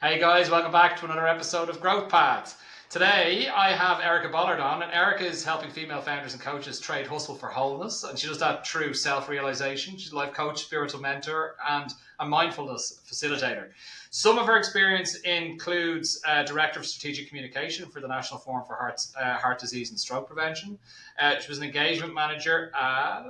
Hey guys, welcome back to another episode of Growth Paths. Today I have Erica Ballard on, and Erica is helping female founders and coaches trade hustle for wholeness, and she does that through self-realization. She's a life coach, spiritual mentor, and a mindfulness facilitator. Some of her experience includes Director of Strategic Communication for the National Forum for Heart Disease and Stroke Prevention. She was an engagement manager at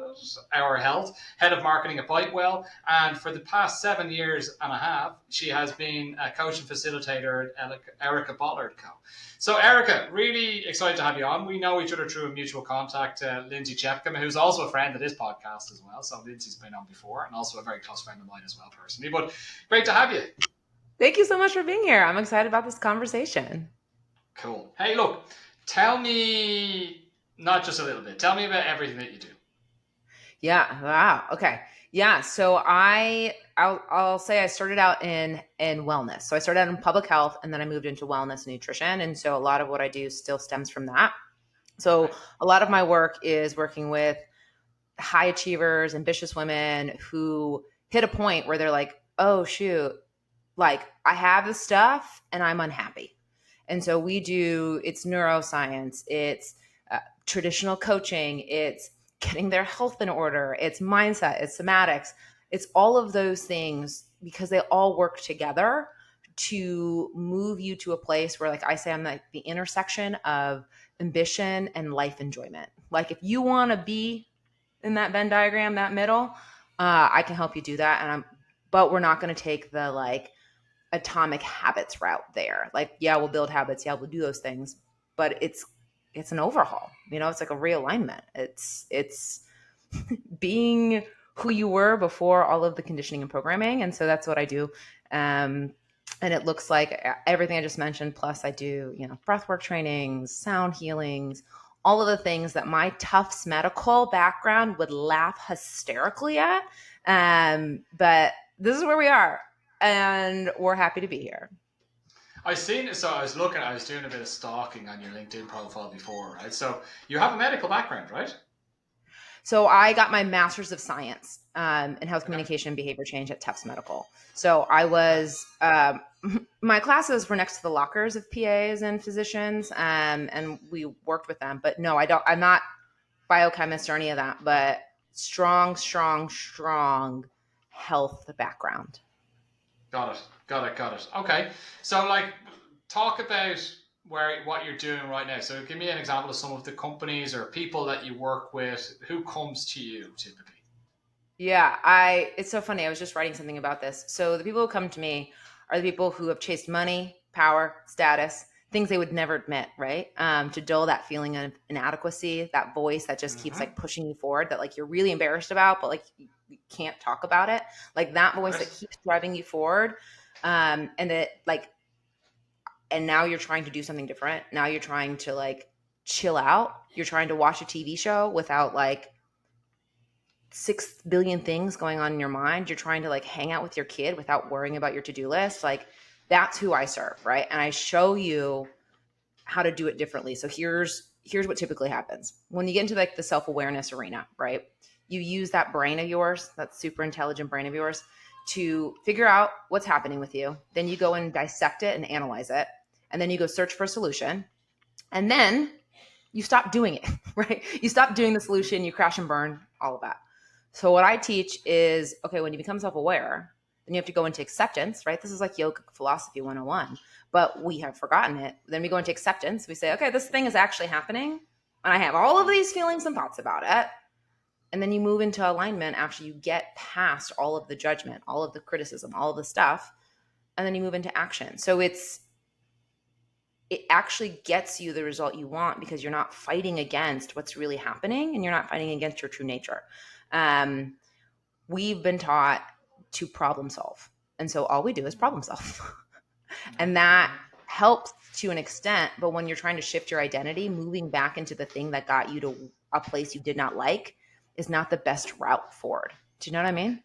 Our Health, head of marketing at Bitewell, and for the past 7 years and a half, she has been a coach and facilitator at Erica Ballard Co. So, Erica, really excited to have you on. We know each other through a mutual contact, Lindsay Chepcombe, who's also a friend of this podcast as well. So, Lindsay's been on before and also a very close friend of mine as well, personally. But great to have you. Thank you so much for being here. I'm excited about this conversation. Cool. Hey, look, tell me, not just a little bit, tell me about everything that you do. Yeah. Wow. Okay. Yeah. So I'll say I started out in wellness. So I started out in public health, and then I moved into wellness and nutrition. And so a lot of what I do still stems from that. So a lot of my work is working with high achievers, ambitious women who hit a point where they're like, oh, shoot, like I have this stuff and I'm unhappy. And so it's neuroscience, it's traditional coaching, it's getting their health in order, it's mindset, it's somatics, it's all of those things because they all work together to move you to a place where, like I say, I'm like the intersection of ambition and life enjoyment. Like if you want to be in that Venn diagram, that middle, I can help you do that. But we're not going to take the like atomic habits route there. Like, yeah, we'll build habits. Yeah, we'll do those things, but it's an overhaul. It's like a realignment. It's being who you were before all of the conditioning and programming. And so that's what I do. And it looks like everything I just mentioned. Plus I do, breathwork trainings, sound healings, all of the things that my Tufts medical background would laugh hysterically at. But this is where we are. And we're happy to be here. I was doing a bit of stalking on your LinkedIn profile before, right? So you have a medical background, right? So I got my master's of science in health communication and behavior change at Tufts Medical. So I was, my classes were next to the lockers of PAs and physicians, and we worked with them. But no, I'm not biochemist or any of that, but strong health background. Got it. Okay. So talk about what you're doing right now. So give me an example of some of the companies or people that you work with. Who comes to you typically? Yeah, it's so funny. I was just writing something about this. So the people who come to me are the people who have chased money, power, status, things they would never admit, right? To dull that feeling of inadequacy, that voice that just keeps like pushing you forward, that like you're really embarrassed about, but like you can't talk about it. Like that voice that keeps driving you forward. And that like, and now you're trying to do something different. Now you're trying to like chill out. You're trying to watch a TV show without like 6 billion things going on in your mind. You're trying to like hang out with your kid without worrying about your to-do list. Like that's who I serve, right? And I show you how to do it differently. So here's what typically happens. When you get into like the self-awareness arena, right? You use that brain of yours, that super intelligent brain of yours, to figure out what's happening with you. Then you go and dissect it and analyze it. And then you go search for a solution. And then you stop doing it, right? You stop doing the solution, you crash and burn, all of that. So what I teach is, okay, when you become self-aware, then you have to go into acceptance, right? This is like yogic philosophy 101, but we have forgotten it. Then we go into acceptance. We say, okay, this thing is actually happening, and I have all of these feelings and thoughts about it. And then you move into alignment after you get past all of the judgment, all of the criticism, all of the stuff, and then you move into action. So it actually gets you the result you want because you're not fighting against what's really happening, and you're not fighting against your true nature. We've been taught to problem solve. And so all we do is problem solve. And that helps to an extent. But when you're trying to shift your identity, moving back into the thing that got you to a place you did not like is not the best route forward. Do you know what I mean?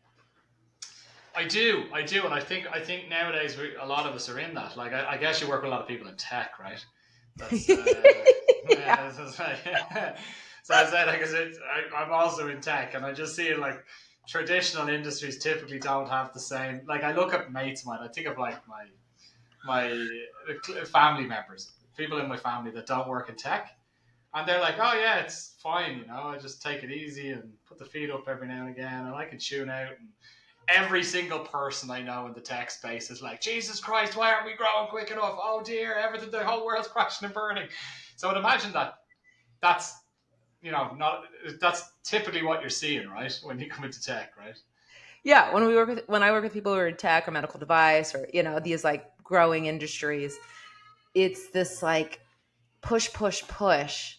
I do. And I think nowadays a lot of us are in that. Like, I guess you work with a lot of people in tech, right? That's, yeah. So I said, I'm also in tech, and I just see it like traditional industries typically don't have the same. Like I look at mates of mine, I think of like my my family members, people in my family that don't work in tech, and they're like, "Oh yeah, it's fine, you know. I just take it easy and put the feet up every now and again, and I can tune out." And every single person I know in the tech space is like, "Jesus Christ, why aren't we growing quick enough? Oh dear, everything, the whole world's crashing and burning." So I'd imagine that that's not that's typically what you're seeing, right, when you come into tech, right? Yeah, when I work with people who are in tech or medical device or these like growing industries, it's this like push, push, push,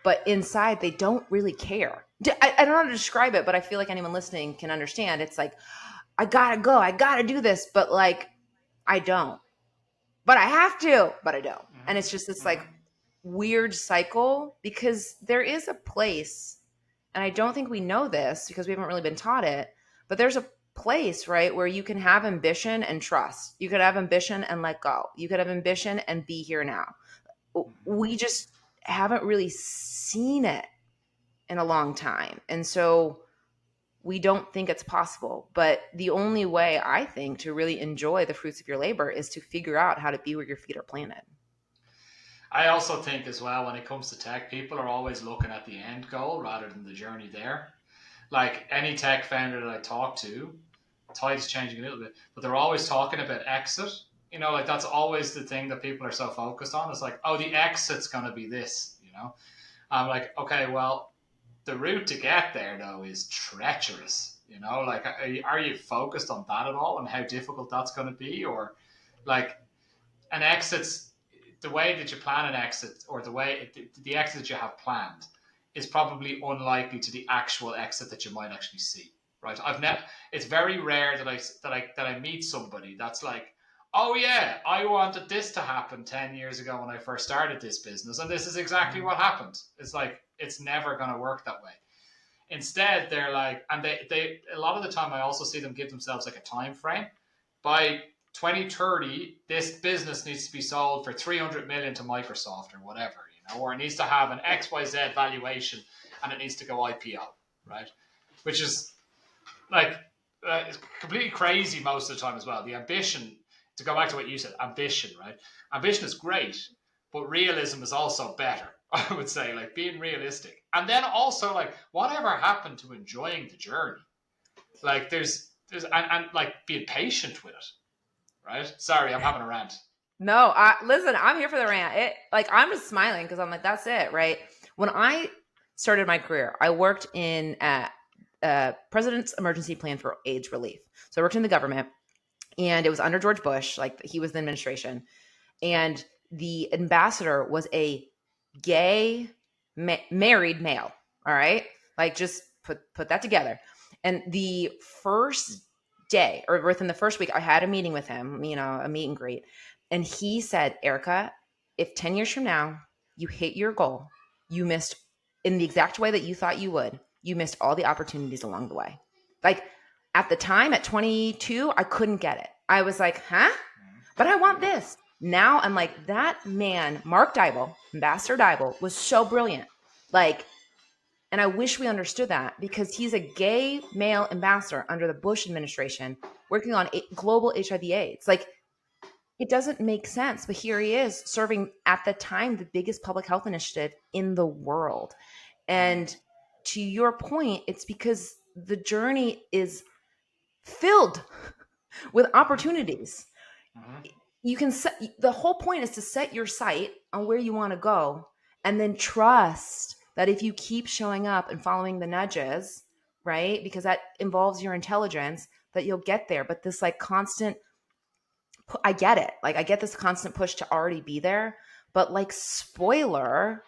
but inside they don't really care. I don't know how to describe it, but I feel like anyone listening can understand. It's like, I gotta go, I gotta do this, but like I don't, but I have to, but I don't. And it's just this like Mm-hmm. weird cycle because there is a place, and I don't think we know this because we haven't really been taught it, but there's a place, right, where you can have ambition and trust. You could have ambition and let go. You could have ambition and be here now. We just haven't really seen it in a long time. And so we don't think it's possible. But the only way I think to really enjoy the fruits of your labor is to figure out how to be where your feet are planted. I also think as well, when it comes to tech, people are always looking at the end goal rather than the journey there. Like any tech founder that I talk to, tide's changing a little bit, but they're always talking about exit. Like that's always the thing that people are so focused on. It's like, oh, the exit's going to be this. I'm like, okay, well, the route to get there though is treacherous. Like, are you focused on that at all and how difficult that's going to be? Or like an exit's the way that you plan an exit, or the exit that you have planned is probably unlikely to the actual exit that you might actually see. Right? It's very rare that I meet somebody that's like, oh yeah, I wanted this to happen 10 years ago when I first started this business, and this is exactly what happened. It's like, it's never going to work that way. Instead, they're like, and they a lot of the time I also see them give themselves like a time frame. By 2030, this business needs to be sold for 300 million to Microsoft or whatever, or it needs to have an XYZ valuation and it needs to go IPO, right? Which is like it's completely crazy most of the time as well. The ambition, to go back to what you said, ambition, right? Ambition is great, but realism is also better. I would say, like, being realistic, and then also like, whatever happened to enjoying the journey? Like, and like being patient with it, right? Sorry, I'm having a rant. No, listen, I'm here for the rant. I'm just smiling because I'm like, that's it, right? When I started my career, I worked in President's Emergency Plan for AIDS Relief. So I worked in the government, and it was under George Bush, like he was in the administration, and the ambassador was a gay married male. All right, like just put that together. And the first day, or within the first week, I had a meeting with him, a meet and greet, and he said, Erica, if 10 years from now you hit your goal, you missed in the exact way that you thought you would, you missed all the opportunities along the way. Like at the time at 22, I couldn't get it. I was like, huh? But I want this. Now I'm like, that man, Mark Dybel, Ambassador Dybel, was so brilliant. Like, and I wish we understood that because he's a gay male ambassador under the Bush administration working on global HIV/AIDS. Like, it doesn't make sense, but here he is serving at the time the biggest public health initiative in the world. And to your point, it's because the journey is filled with opportunities. Mm-hmm. You can set, the whole point is to set your sight on where you want to go and then trust that if you keep showing up and following the nudges, right? Because that involves your intelligence, that you'll get there. But this like constant, I get it. Like I get this constant push to already be there, but like spoiler,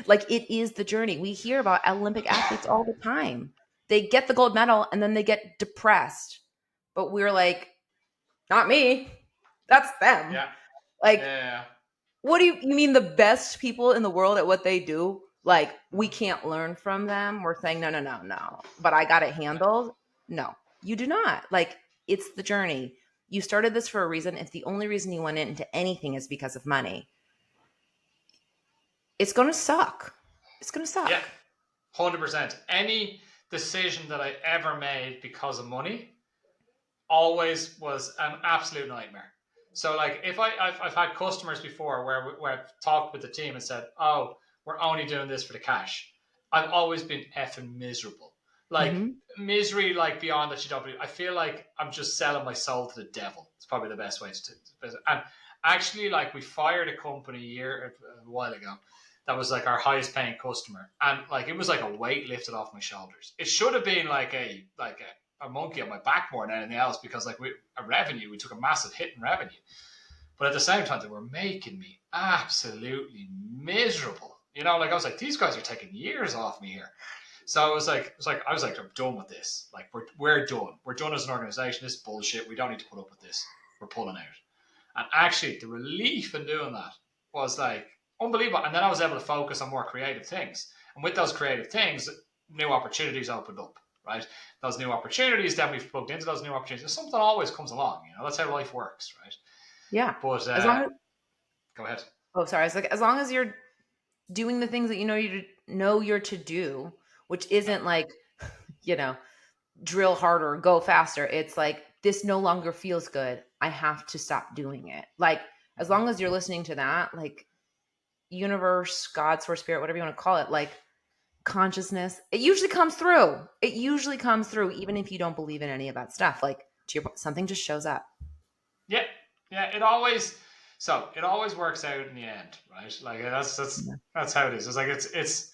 like it is the journey. We hear about Olympic athletes all the time. They get the gold medal and then they get depressed. But we're like, not me. That's them. Yeah. Like, Yeah. what do you mean the best people in the world at what they do? Like, we can't learn from them. We're saying, no, no, no, no. But I got it handled. No, you do not. Like, it's the journey. You started this for a reason. If the only reason you went into anything is because of money, it's going to suck. It's going to suck. Yeah. 100%. Any decision that I ever made because of money always was an absolute nightmare. So like if I've had customers before where I've talked with the team and said, oh, we're only doing this for the cash. I've always been effing miserable. Like Mm-hmm. misery, like beyond that you don't believe. I feel like I'm just selling my soul to the devil. It's probably the best way to. And actually, like we fired a company a while ago that was like our highest paying customer, and like it was like a weight lifted off my shoulders. It should have been like a monkey on my back more than anything else because like we took a massive hit in revenue, but at the same time they were making me absolutely miserable. You know, like I was like, these guys are taking years off me here. So I was like, I'm done with this. Like we're done. We're done as an organization. This is bullshit. We don't need to put up with this. We're pulling out. And actually, the relief in doing that was like unbelievable. And then I was able to focus on more creative things. And with those creative things, new opportunities opened up, right? Those new opportunities, then we've plugged into those new opportunities. Something always comes along, you know. That's how life works, right? Yeah. But As long as, go ahead. oh, sorry. I was like, as long as you're doing the things that you know you're to do, which isn't like, you know, drill harder, go faster. It's like this no longer feels good. I have to stop doing it. Like as long as you're listening to that, like universe, God, source, spirit, whatever you want to call it, like consciousness, it usually comes through. It usually comes through, even if you don't believe in any of that stuff. Like to your point, something just shows up. Yeah, yeah. It always works out in the end, right? Like that's how it is. It's like it's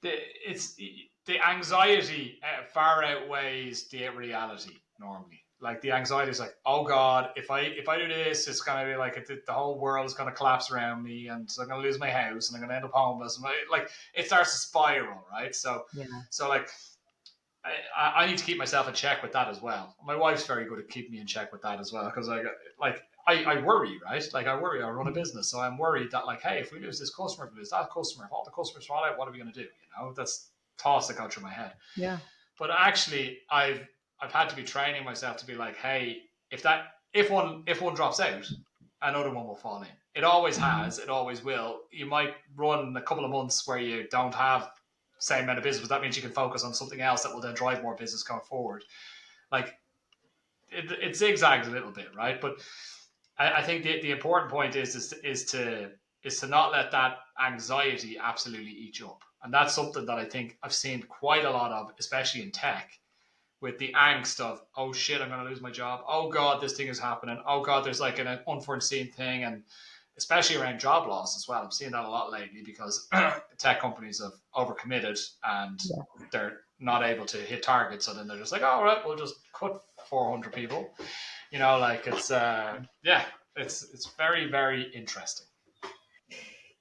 the anxiety far outweighs the reality normally. Like the anxiety is like, oh God, if I do this, it's gonna be like the whole world is gonna collapse around me, and so I'm gonna lose my house, and I'm gonna end up homeless, and like it starts to spiral, right? Yeah. So like I need to keep myself in check with that as well. My wife's very good at keeping me in check with that as well because I worry, right? Like I worry. I run a business, so I'm worried that like, hey, if we lose this customer, if we lose that customer, if all the customers fall out, what are we going to do? You know, that's thoughts that go through my head. Yeah. But actually, I've had to be training myself to be like, hey, if one drops out, another one will fall in. It always has. It always will. You might run a couple of months where you don't have same amount of business, but that means you can focus on something else that will then drive more business going forward. Like it zigzags a little bit, right? But I think the important point is to not let that anxiety absolutely eat you up, and that's something that I think I've seen quite a lot of, especially in tech, with the angst of oh shit, I'm going to lose my job. Oh god, this thing is happening. Oh god, there's like an unforeseen thing, and especially around job loss as well. I'm seeing that a lot lately because tech companies have overcommitted and they're not able to hit targets. So then they're just like, oh, all right, we'll just cut 400 people. You know, like it's it's very, very interesting.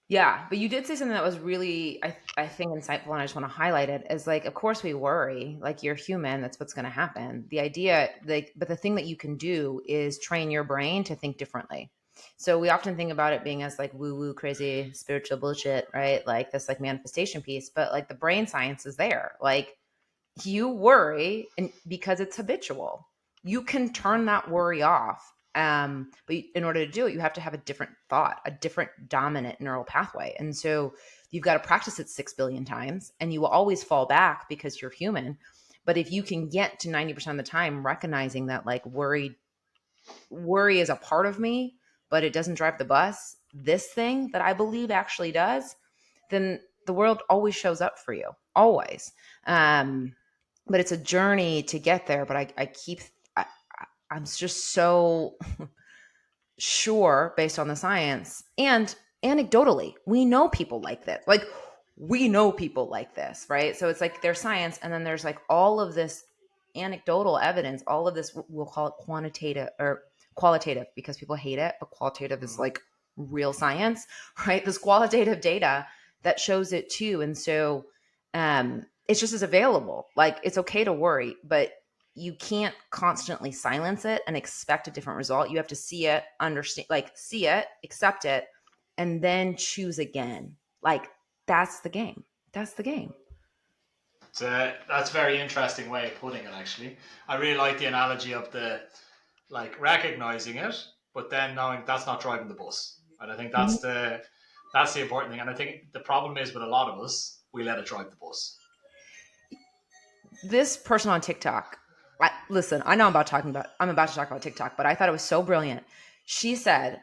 Yeah, but you did say something that was really, I think, insightful, and I just want to highlight it. Is like, of course, we worry. Like, you're human. That's what's going to happen. The idea, like, but the thing that you can do is train your brain to think differently. So we often think about it being as like woo woo, crazy, spiritual bullshit, right? Like this, like manifestation piece. But like the brain science is there. Like you worry, and because it's habitual, you can turn that worry off. But in order to do it, you have to have a different thought, a different dominant neural pathway. And so you've got to practice it 6 billion times, and you will always fall back because you're human. But if you can get to 90% of the time recognizing that like worry is a part of me, but it doesn't drive the bus, this thing that I believe actually does, then the world always shows up for you, always. But it's a journey to get there. But I'm just so sure based on the science and anecdotally, we know people like this. Like we know people like this, right? So it's like there's science, and then there's like all of this anecdotal evidence, all of this, we'll call it quantitative or qualitative because people hate it, but qualitative is like real science, right? This qualitative data that shows it too. And so it's just as available. Like it's okay to worry, but you can't constantly silence it and expect a different result. You have to see it, understand, like see it, accept it, and then choose again. Like that's the game. That's the game. That's a very interesting way of putting it. Actually, I really like the analogy of the like recognizing it, but then knowing that's not driving the bus. And I think that's the important thing. And I think the problem is with a lot of us, we let it drive the bus. This person on TikTok, listen, I know I'm about to talk about TikTok, but I thought it was so brilliant. She said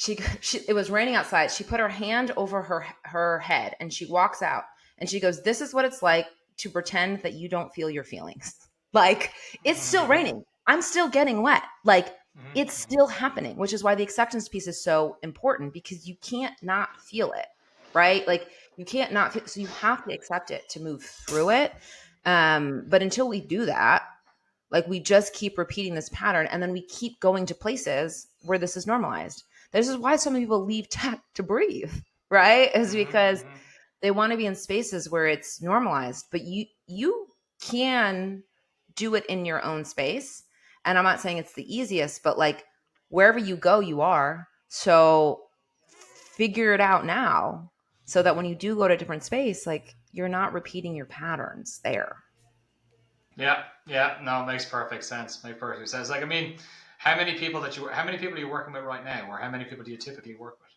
it was raining outside. She put her hand over her head and she walks out and she goes, "This is what it's like to pretend that you don't feel your feelings." Like, it's still Mm-hmm. raining. I'm still getting wet. Like, it's Mm-hmm. still happening, which is why the acceptance piece is so important, because you can't not feel it, right? Like, you can't not feel, so you have to accept it to move through it. But until we do that, like, we just keep repeating this pattern and then we keep going to places where this is normalized. This is why so many people leave tech to breathe, right? Is because Mm-hmm. they want to be in spaces where it's normalized, but you can do it in your own space. And I'm not saying it's the easiest, but like, wherever you go, you are. So figure it out now so that when you do go to a different space, like, you're not repeating your patterns there. Yeah, yeah, no, it makes perfect sense. Makes perfect sense. Like, I mean, how many people are you working with right now, or how many people do you typically work with?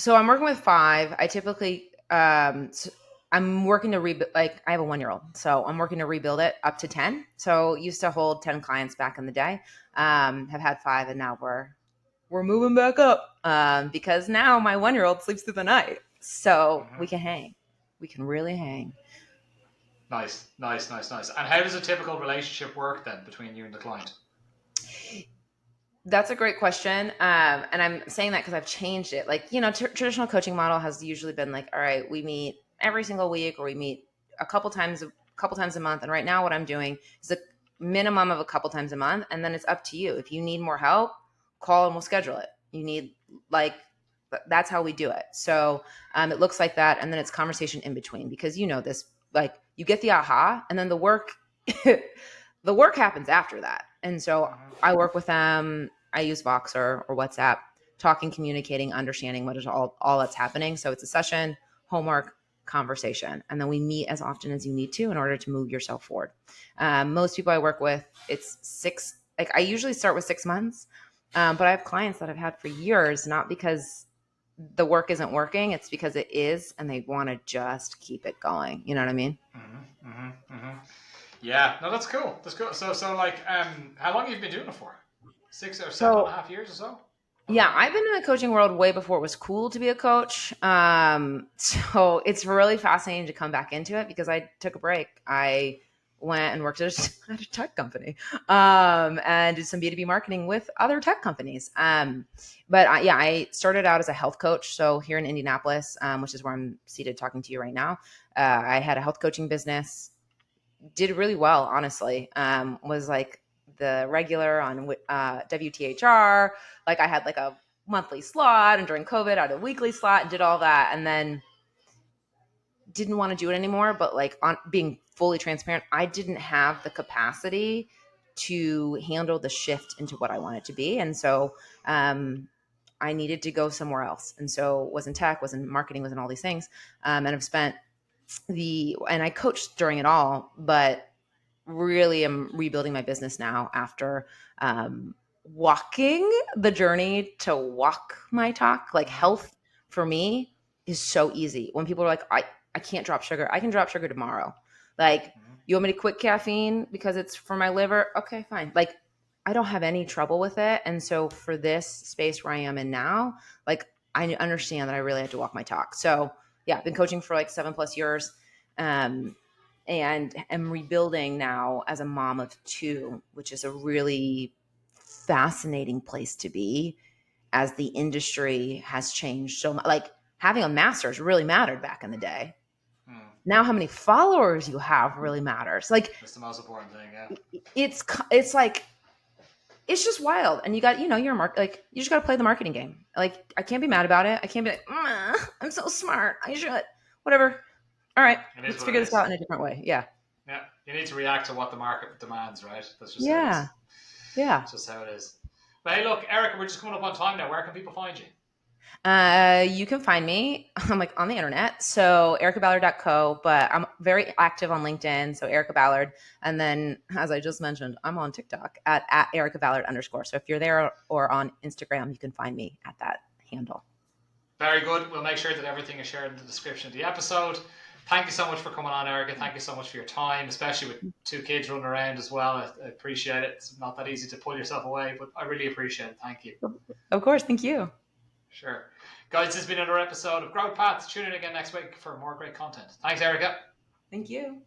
So I'm working with five. I typically, I'm working to rebuild, like, I have a 1 year old. So I'm working to rebuild it up to 10. So used to hold 10 clients back in the day. Have had five, and now we're moving back up, because now my 1 year old sleeps through the night. So we Mm-hmm. can hang. We can really hang. Nice, nice, nice, nice. And how does a typical relationship work then between you and the client? That's a great question. And I'm saying that because I've changed it. Like, traditional coaching model has usually been like, all right, we meet every single week, or we meet a couple times a month. And right now what I'm doing is a minimum of a couple times a month. And then it's up to you. If you need more help, call and we'll schedule it. You need, like, that's how we do it. So it looks like that. And then it's conversation in between, because this, like, you get the aha and then the work, the work happens after that. And so Mm-hmm. I work with them. I use Voxer or WhatsApp, talking, communicating, understanding what is all that's happening. So it's a session, homework, conversation, and then we meet as often as you need to in order to move yourself forward. Most people I work with, it's six. Like, I usually start with 6 months, but I have clients that I've had for years, not because the work isn't working, it's because it is, and they want to just keep it going. You know what I mean? Mm-hmm. Mm-hmm. Mm-hmm. Yeah, no, that's cool. That's cool. So like, how long have you been doing it for? 6 or 7 and a So half years or so? Or yeah, longer? I've been in the coaching world way before it was cool to be a coach. So it's really fascinating to come back into it, because I took a break. I went and worked at a tech company, and did some B2B marketing with other tech companies. But I started out as a health coach. So here in Indianapolis, which is where I'm seated talking to you right now, I had a health coaching business, did really well, honestly. Was like the regular on WTHR. Like, I had like a monthly slot, and during COVID I had a weekly slot and did all that, and then didn't want to do it anymore. But, like, on being fully transparent, I didn't have the capacity to handle the shift into what I wanted to be. And so I needed to go somewhere else. And so was in tech, was in marketing, was in all these things. And I've spent and I coached during it all, but really am rebuilding my business now after walking the journey to walk my talk. Like, Mm-hmm. health for me is so easy. When people are like, I can't drop sugar, I can drop sugar tomorrow. Like, Mm-hmm. you want me to quit caffeine because it's for my liver? Okay, fine. Like, I don't have any trouble with it. And so for this space where I am in now, like, I understand that I really have to walk my talk. So yeah, I've been coaching for like 7+ years. Um, and am rebuilding now as a mom of two, which is a really fascinating place to be, as the industry has changed so much. Like, having a master's really mattered back in the day. Mm. Now how many followers you have really matters. Like, That's the most important thing, yeah. it's like, it's just wild. And you got, you're like, you just got to play the marketing game. Like, I can't be mad about it. I can't be like, I'm so smart, I should, whatever. All right, It is let's what it figure this is. out in a different way. Yeah. Yeah, you need to react to what the market demands, right? That's just how it is. Yeah. Yeah. It's just how it is. But hey, look, Erica, we're just coming up on time now. Where can people find you? You can find me, I'm like on the internet. So ericaballard.co, but I'm very active on LinkedIn. So Erica Ballard. And then, as I just mentioned, I'm on TikTok at Erica Ballard _. So if you're there or on Instagram, you can find me at that handle. Very good. We'll make sure that everything is shared in the description of the episode. Thank you so much for coming on, Erica. Thank you so much for your time, especially with 2 kids running around as well. I appreciate it. It's not that easy to pull yourself away, but I really appreciate it. Thank you. Of course. Thank you. Sure. Guys, this has been another episode of Growth Paths. Tune in again next week for more great content. Thanks, Erica. Thank you.